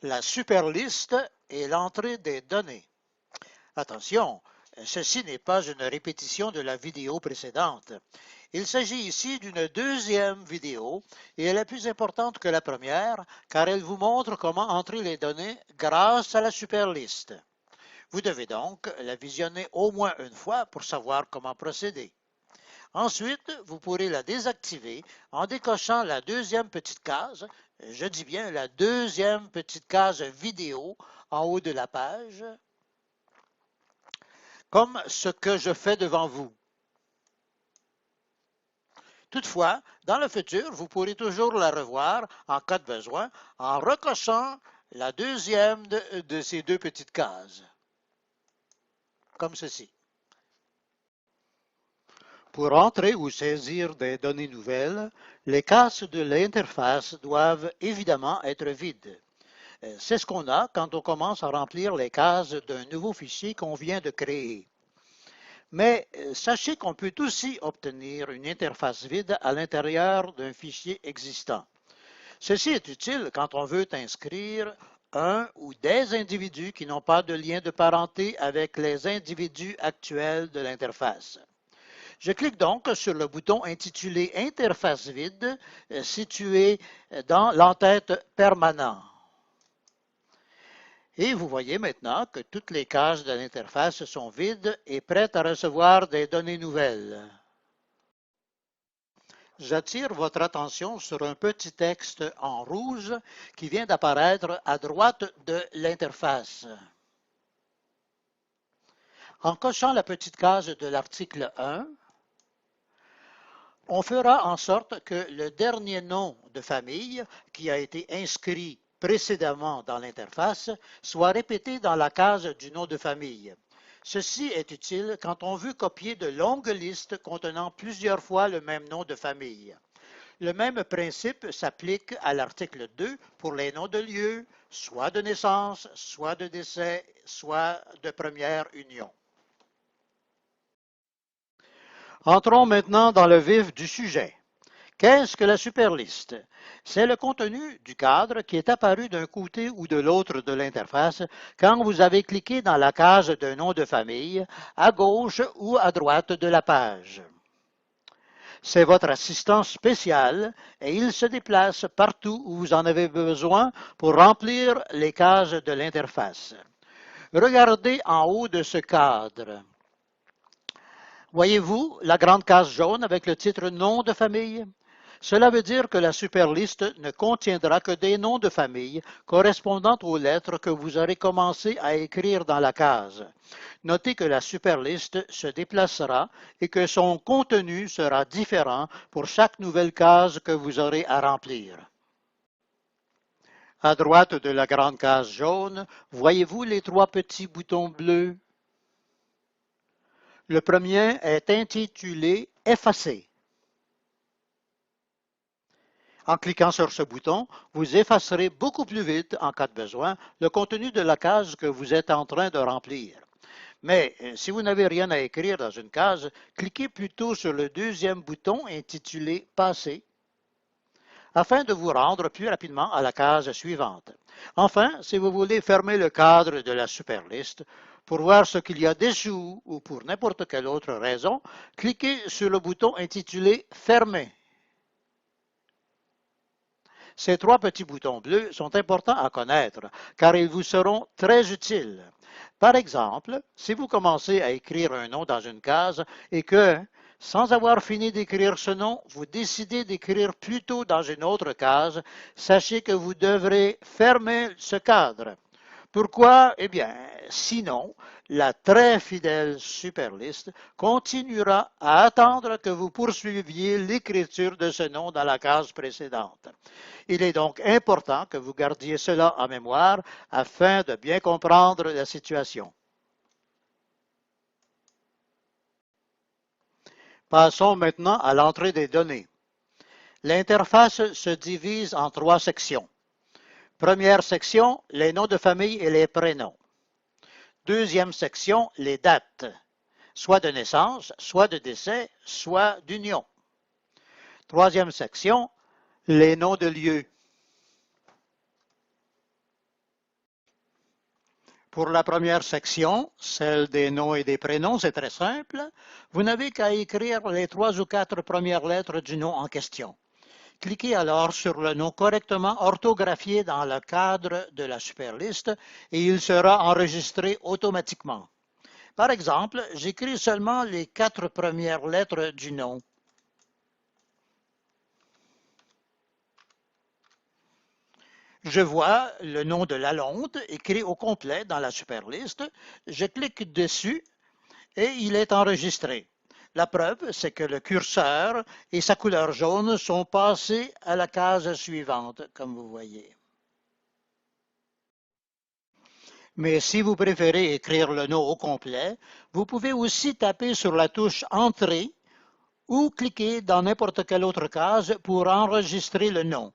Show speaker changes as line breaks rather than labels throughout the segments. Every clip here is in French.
La superliste et l'entrée des données. Attention, ceci n'est pas une répétition de la vidéo précédente. Il s'agit ici d'une deuxième vidéo et elle est plus importante que la première car elle vous montre comment entrer les données grâce à la superliste. Vous devez donc la visionner au moins une fois pour savoir comment procéder. Ensuite, vous pourrez la désactiver en décochant la deuxième petite case, je dis bien la deuxième petite case vidéo en haut de la page, comme ce que je fais devant vous. Toutefois, dans le futur, vous pourrez toujours la revoir en cas de besoin en recochant la deuxième de ces deux petites cases, comme ceci. Pour entrer ou saisir des données nouvelles, les cases de l'interface doivent évidemment être vides. C'est ce qu'on a quand on commence à remplir les cases d'un nouveau fichier qu'on vient de créer. Mais sachez qu'on peut aussi obtenir une interface vide à l'intérieur d'un fichier existant. Ceci est utile quand on veut inscrire un ou des individus qui n'ont pas de lien de parenté avec les individus actuels de l'interface. Je clique donc sur le bouton intitulé Interface vide situé dans l'entête Permanent. Et vous voyez maintenant que toutes les cases de l'interface sont vides et prêtes à recevoir des données nouvelles. J'attire votre attention sur un petit texte en rouge qui vient d'apparaître à droite de l'interface. En cochant la petite case de l'article 1, on fera en sorte que le dernier nom de famille qui a été inscrit précédemment dans l'interface soit répété dans la case du nom de famille. Ceci est utile quand on veut copier de longues listes contenant plusieurs fois le même nom de famille. Le même principe s'applique à l'article 2 pour les noms de lieu, soit de naissance, soit de décès, soit de première union. Entrons maintenant dans le vif du sujet. Qu'est-ce que la superliste? C'est le contenu du cadre qui est apparu d'un côté ou de l'autre de l'interface quand vous avez cliqué dans la case d'un nom de famille à gauche ou à droite de la page. C'est votre assistant spécial et il se déplace partout où vous en avez besoin pour remplir les cases de l'interface. Regardez en haut de ce cadre. Voyez-vous la grande case jaune avec le titre nom de famille? Cela veut dire que la superliste ne contiendra que des noms de famille correspondant aux lettres que vous aurez commencé à écrire dans la case. Notez que la superliste se déplacera et que son contenu sera différent pour chaque nouvelle case que vous aurez à remplir. À droite de la grande case jaune, voyez-vous les trois petits boutons bleus? Le premier est intitulé « Effacer ». En cliquant sur ce bouton, vous effacerez beaucoup plus vite, en cas de besoin, le contenu de la case que vous êtes en train de remplir. Mais si vous n'avez rien à écrire dans une case, cliquez plutôt sur le deuxième bouton intitulé « Passer » afin de vous rendre plus rapidement à la case suivante. Enfin, si vous voulez fermer le cadre de la superliste, pour voir ce qu'il y a dessous ou pour n'importe quelle autre raison, cliquez sur le bouton intitulé « Fermer ». Ces trois petits boutons bleus sont importants à connaître car ils vous seront très utiles. Par exemple, si vous commencez à écrire un nom dans une case et que, sans avoir fini d'écrire ce nom, vous décidez d'écrire plutôt dans une autre case, sachez que vous devrez fermer ce cadre. Pourquoi? Eh bien, sinon, la très fidèle superliste continuera à attendre que vous poursuiviez l'écriture de ce nom dans la case précédente. Il est donc important que vous gardiez cela en mémoire afin de bien comprendre la situation. Passons maintenant à l'entrée des données. L'interface se divise en trois sections. Première section, les noms de famille et les prénoms. Deuxième section, les dates, soit de naissance, soit de décès, soit d'union. Troisième section, les noms de lieux. Pour la première section, celle des noms et des prénoms, c'est très simple. Vous n'avez qu'à écrire les 3 ou 4 premières lettres du nom en question. Cliquez alors sur le nom correctement orthographié dans le cadre de la superliste et il sera enregistré automatiquement. Par exemple, j'écris seulement les 4 premières lettres du nom. Je vois le nom de Lalonde écrit au complet dans la superliste. Je clique dessus et il est enregistré. La preuve, c'est que le curseur et sa couleur jaune sont passés à la case suivante, comme vous voyez. Mais si vous préférez écrire le nom au complet, vous pouvez aussi taper sur la touche Entrée ou cliquer dans n'importe quelle autre case pour enregistrer le nom,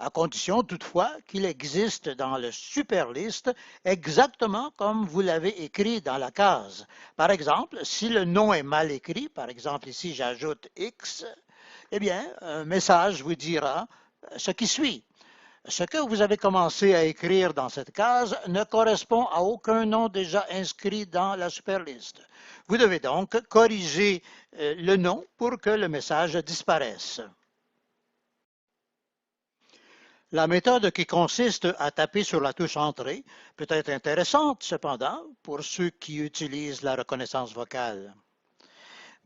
à condition toutefois qu'il existe dans le superliste exactement comme vous l'avez écrit dans la case. Par exemple, si le nom est mal écrit, par exemple ici j'ajoute X, eh bien un message vous dira ce qui suit. Ce que vous avez commencé à écrire dans cette case ne correspond à aucun nom déjà inscrit dans la superliste. Vous devez donc corriger le nom pour que le message disparaisse. La méthode qui consiste à taper sur la touche Entrée peut être intéressante, cependant, pour ceux qui utilisent la reconnaissance vocale.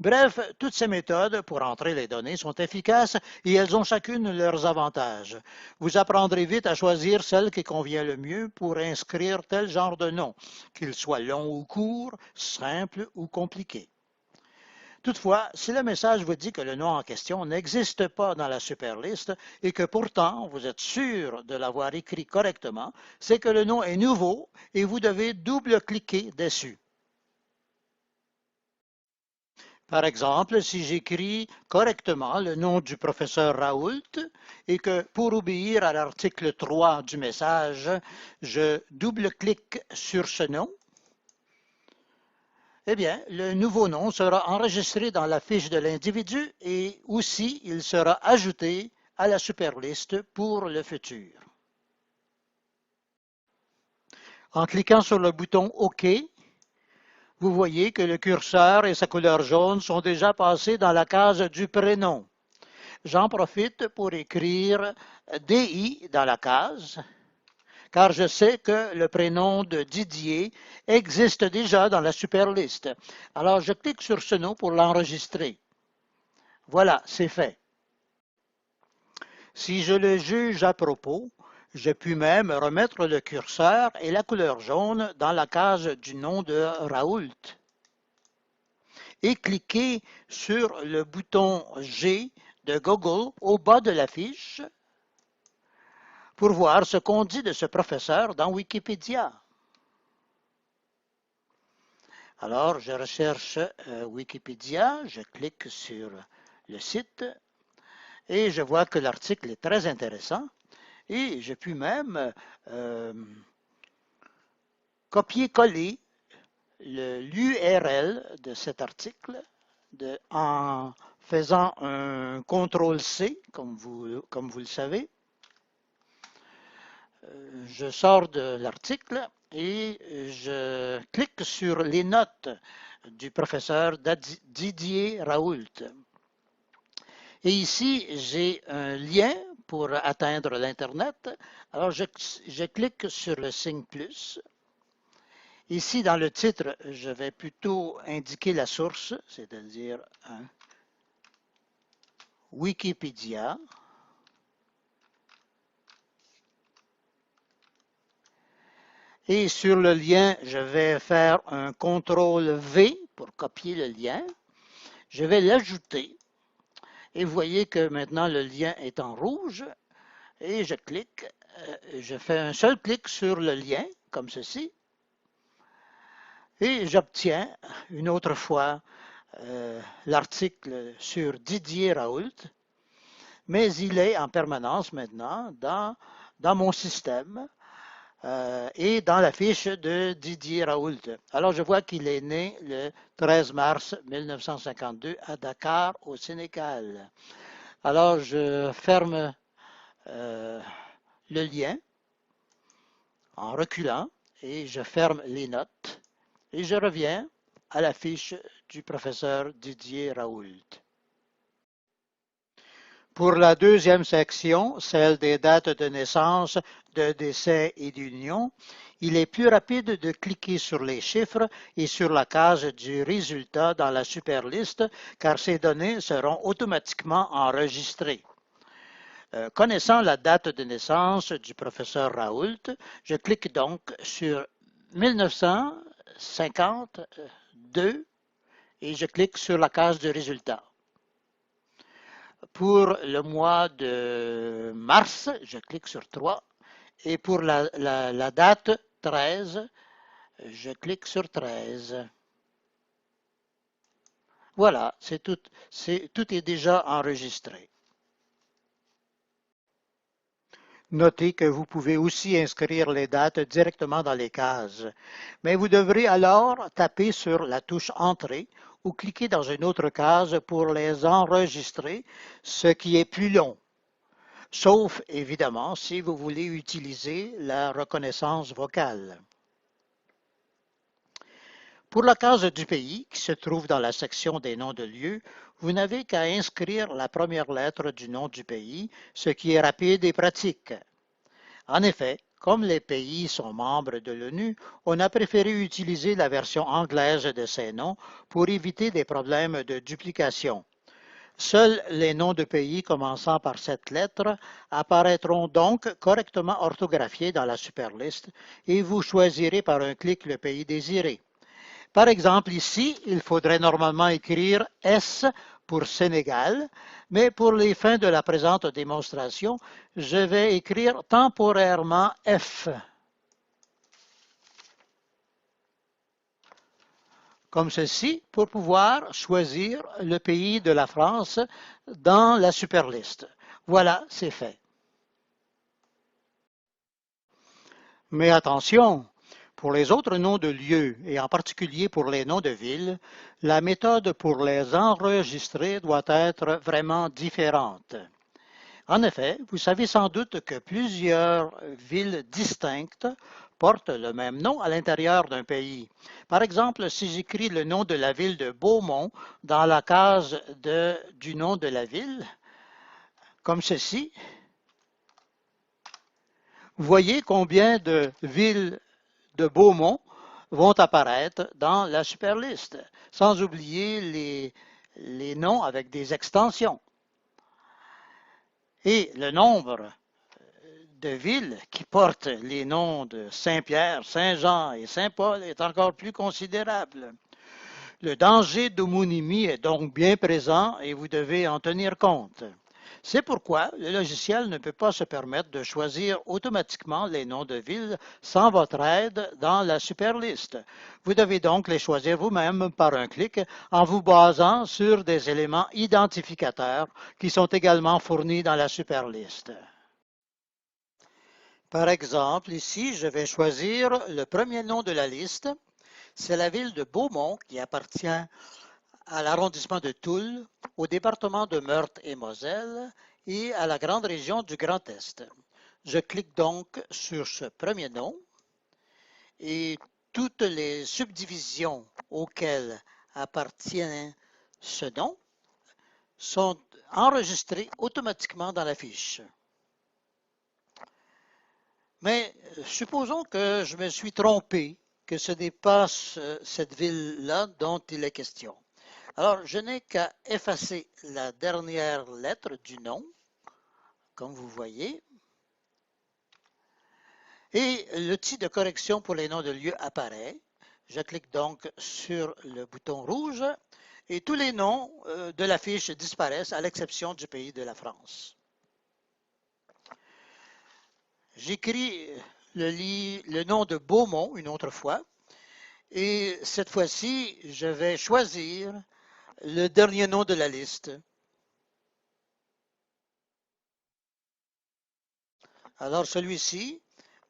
Bref, toutes ces méthodes pour entrer les données sont efficaces et elles ont chacune leurs avantages. Vous apprendrez vite à choisir celle qui convient le mieux pour inscrire tel genre de nom, qu'il soit long ou court, simple ou compliqué. Toutefois, si le message vous dit que le nom en question n'existe pas dans la superliste et que pourtant vous êtes sûr de l'avoir écrit correctement, c'est que le nom est nouveau et vous devez double-cliquer dessus. Par exemple, si j'écris correctement le nom du professeur Raoult et que pour obéir à l'article 3 du message, je double-clique sur ce nom, eh bien, le nouveau nom sera enregistré dans la fiche de l'individu et aussi il sera ajouté à la superliste pour le futur. En cliquant sur le bouton OK, vous voyez que le curseur et sa couleur jaune sont déjà passés dans la case du prénom. J'en profite pour écrire DI dans la case, car je sais que le prénom de Didier existe déjà dans la superliste. Alors je clique sur ce nom pour l'enregistrer. Voilà, c'est fait. Si je le juge à propos, je puis même remettre le curseur et la couleur jaune dans la case du nom de Raoult et cliquer sur le bouton G de Google au bas de la fiche pour voir ce qu'on dit de ce professeur dans Wikipédia. Alors, je recherche Wikipédia, je clique sur le site et je vois que l'article est très intéressant et je puis même copier-coller l'URL de cet article en faisant un CTRL-C, comme vous le savez. Je sors de l'article et je clique sur les notes du professeur Didier Raoult. Et ici, j'ai un lien pour atteindre l'Internet. Alors, je clique sur le signe plus. Ici, dans le titre, je vais plutôt indiquer la source, c'est-à-dire Wikipédia. Et sur le lien, je vais faire un CTRL-V pour copier le lien. Je vais l'ajouter. Et vous voyez que maintenant le lien est en rouge. Et je clique. Je fais un seul clic sur le lien, comme ceci. Et j'obtiens une autre fois l'article sur Didier Raoult. Mais il est en permanence maintenant dans mon système. Et dans la fiche de Didier Raoult. Alors, je vois qu'il est né le 13 mars 1952 à Dakar, au Sénégal. Alors, je ferme le lien en reculant et je ferme les notes et je reviens à la fiche du professeur Didier Raoult. Pour la deuxième section, celle des dates de naissance, de décès et d'union, il est plus rapide de cliquer sur les chiffres et sur la case du résultat dans la superliste car ces données seront automatiquement enregistrées. Connaissant la date de naissance du professeur Raoult, je clique donc sur 1952 et je clique sur la case de résultat. Pour le mois de mars, je clique sur 3 et pour la date 13, je clique sur 13. Voilà, tout est déjà enregistré. Notez que vous pouvez aussi inscrire les dates directement dans les cases, mais vous devrez alors taper sur la touche Entrée ou cliquer dans une autre case pour les enregistrer, ce qui est plus long, sauf évidemment si vous voulez utiliser la reconnaissance vocale. Pour la case du pays, qui se trouve dans la section des noms de lieux, vous n'avez qu'à inscrire la première lettre du nom du pays, ce qui est rapide et pratique. En effet, comme les pays sont membres de l'ONU, on a préféré utiliser la version anglaise de ces noms pour éviter des problèmes de duplication. Seuls les noms de pays commençant par cette lettre apparaîtront donc correctement orthographiés dans la superliste et vous choisirez par un clic le pays désiré. Par exemple, ici, il faudrait normalement écrire S pour Sénégal, mais pour les fins de la présente démonstration, je vais écrire temporairement F, comme ceci, pour pouvoir choisir le pays de la France dans la superliste. Voilà, c'est fait. Mais attention, pour les autres noms de lieux, et en particulier pour les noms de villes, la méthode pour les enregistrer doit être vraiment différente. En effet, vous savez sans doute que plusieurs villes distinctes portent le même nom à l'intérieur d'un pays. Par exemple, si j'écris le nom de la ville de Beaumont dans la case du nom de la ville, comme ceci, voyez combien de villes de Beaumont vont apparaître dans la superliste, sans oublier les noms avec des extensions. Et le nombre de villes qui portent les noms de Saint-Pierre, Saint-Jean et Saint-Paul est encore plus considérable. Le danger d'homonymie est donc bien présent et vous devez en tenir compte. C'est pourquoi le logiciel ne peut pas se permettre de choisir automatiquement les noms de villes sans votre aide dans la superliste. Vous devez donc les choisir vous-même par un clic en vous basant sur des éléments identificateurs qui sont également fournis dans la superliste. Par exemple, ici, je vais choisir le premier nom de la liste. C'est la ville de Beaumont qui appartient à l'arrondissement de Toul, au département de Meurthe et Moselle et à la grande région du Grand Est. Je clique donc sur ce premier nom et toutes les subdivisions auxquelles appartient ce nom sont enregistrées automatiquement dans la fiche. Mais supposons que je me suis trompé, que ce n'est pas cette ville-là dont il est question. Alors, je n'ai qu'à effacer la dernière lettre du nom, comme vous voyez, et l'outil de correction pour les noms de lieux apparaît. Je clique donc sur le bouton rouge et tous les noms de la fiche disparaissent à l'exception du pays de la France. J'écris le nom de Beaumont une autre fois et cette fois-ci, je vais choisir le dernier nom de la liste. Alors celui-ci,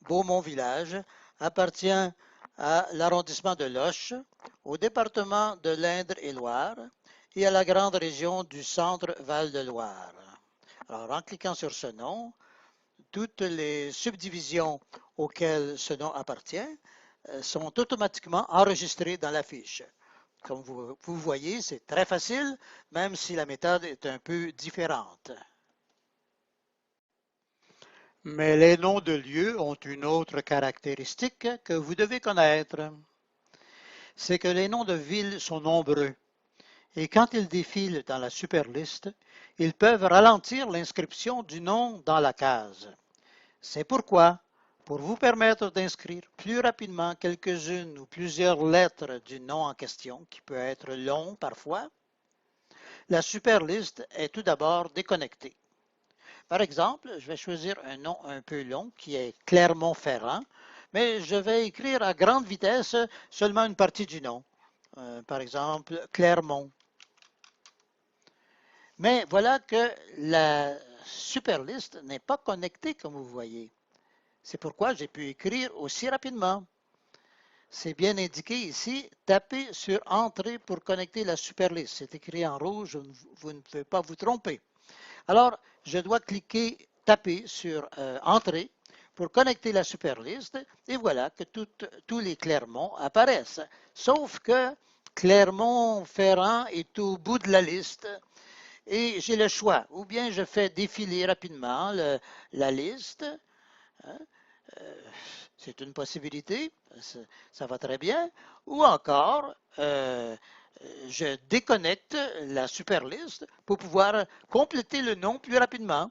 Beaumont-Village, appartient à l'arrondissement de Loches, au département de l'Indre-et-Loire et à la grande région du centre Val-de-Loire. Alors en cliquant sur ce nom, toutes les subdivisions auxquelles ce nom appartient sont enregistrées automatiquement dans la fiche. sont automatiquement enregistrés dans la fiche. Comme vous voyez, c'est très facile, même si la méthode est un peu différente. Mais les noms de lieux ont une autre caractéristique que vous devez connaître. C'est que les noms de villes sont nombreux et quand ils défilent dans la superliste, ils peuvent ralentir l'inscription du nom dans la case. C'est pourquoi, pour vous permettre d'inscrire plus rapidement quelques-unes ou plusieurs lettres du nom en question, qui peut être long parfois, la superliste est tout d'abord déconnectée. Par exemple, je vais choisir un nom un peu long qui est Clermont-Ferrand, mais je vais écrire à grande vitesse seulement une partie du nom. Par exemple, Clermont. Mais voilà que la superliste n'est pas connectée comme vous voyez. C'est pourquoi j'ai pu écrire aussi rapidement. C'est bien indiqué ici, tapez sur Entrée pour connecter la superliste. C'est écrit en rouge, vous ne pouvez pas vous tromper. Alors, je dois cliquer, taper sur Entrée pour connecter la superliste et voilà que tous les Clermont apparaissent. Sauf que Clermont-Ferrand est au bout de la liste et j'ai le choix. Ou bien je fais défiler rapidement la liste. Hein, c'est une possibilité, ça va très bien. Ou encore, je déconnecte la superliste pour pouvoir compléter le nom plus rapidement.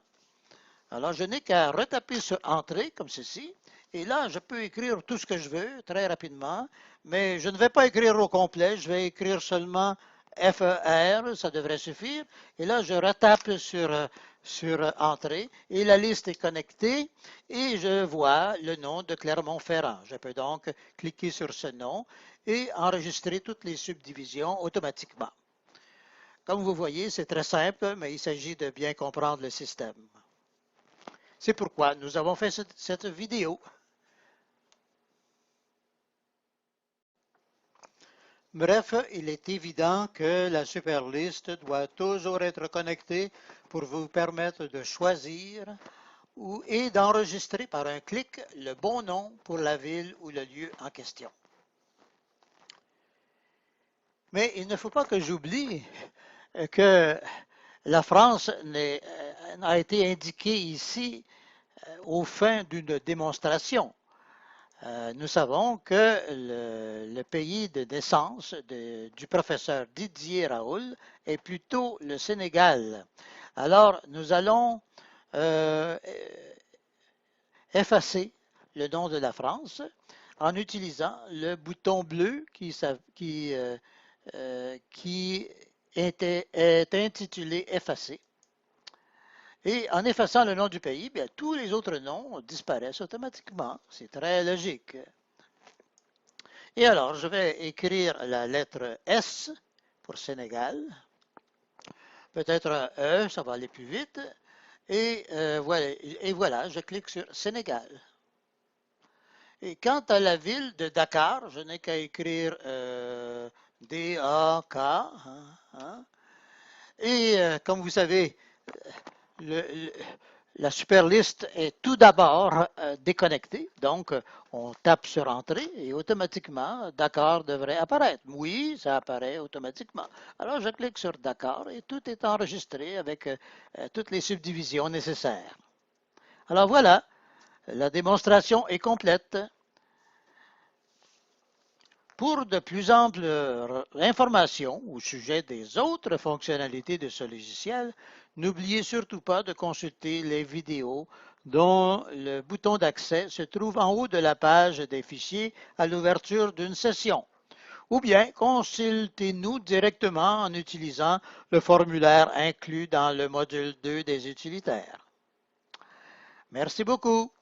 Alors, je n'ai qu'à retaper sur Entrée, comme ceci, et là, je peux écrire tout ce que je veux très rapidement, mais je ne vais pas écrire au complet, je vais écrire seulement FER, ça devrait suffire, et là, je retape sur Entrée, et la liste est connectée, et je vois le nom de Clermont-Ferrand. Je peux donc cliquer sur ce nom et enregistrer toutes les subdivisions automatiquement. Comme vous voyez, c'est très simple, mais il s'agit de bien comprendre le système. C'est pourquoi nous avons fait cette vidéo. Bref, il est évident que la superliste doit toujours être connectée pour vous permettre de choisir et d'enregistrer par un clic le bon nom pour la ville ou le lieu en question. Mais il ne faut pas que j'oublie que la France a été indiquée ici aux fins d'une démonstration. Nous savons que le pays de naissance du professeur Didier Raoul est plutôt le Sénégal. Alors, nous allons effacer le nom de la France en utilisant le bouton bleu qui est intitulé Effacer. Et en effaçant le nom du pays, bien, tous les autres noms disparaissent automatiquement. C'est très logique. Et alors, je vais écrire la lettre S pour Sénégal. Peut-être un E, ça va aller plus vite. Et voilà, je clique sur Sénégal. Et quant à la ville de Dakar, je n'ai qu'à écrire D-A-K. Et comme vous savez, la superliste est tout d'abord déconnectée, donc on tape sur Entrée et automatiquement Dakar devrait apparaître. Oui, ça apparaît automatiquement. Alors je clique sur Dakar et tout est enregistré avec toutes les subdivisions nécessaires. Alors voilà, la démonstration est complète. Pour de plus amples informations au sujet des autres fonctionnalités de ce logiciel, n'oubliez surtout pas de consulter les vidéos dont le bouton d'accès se trouve en haut de la page des fichiers à l'ouverture d'une session. Ou bien consultez-nous directement en utilisant le formulaire inclus dans le module 2 des utilitaires. Merci beaucoup.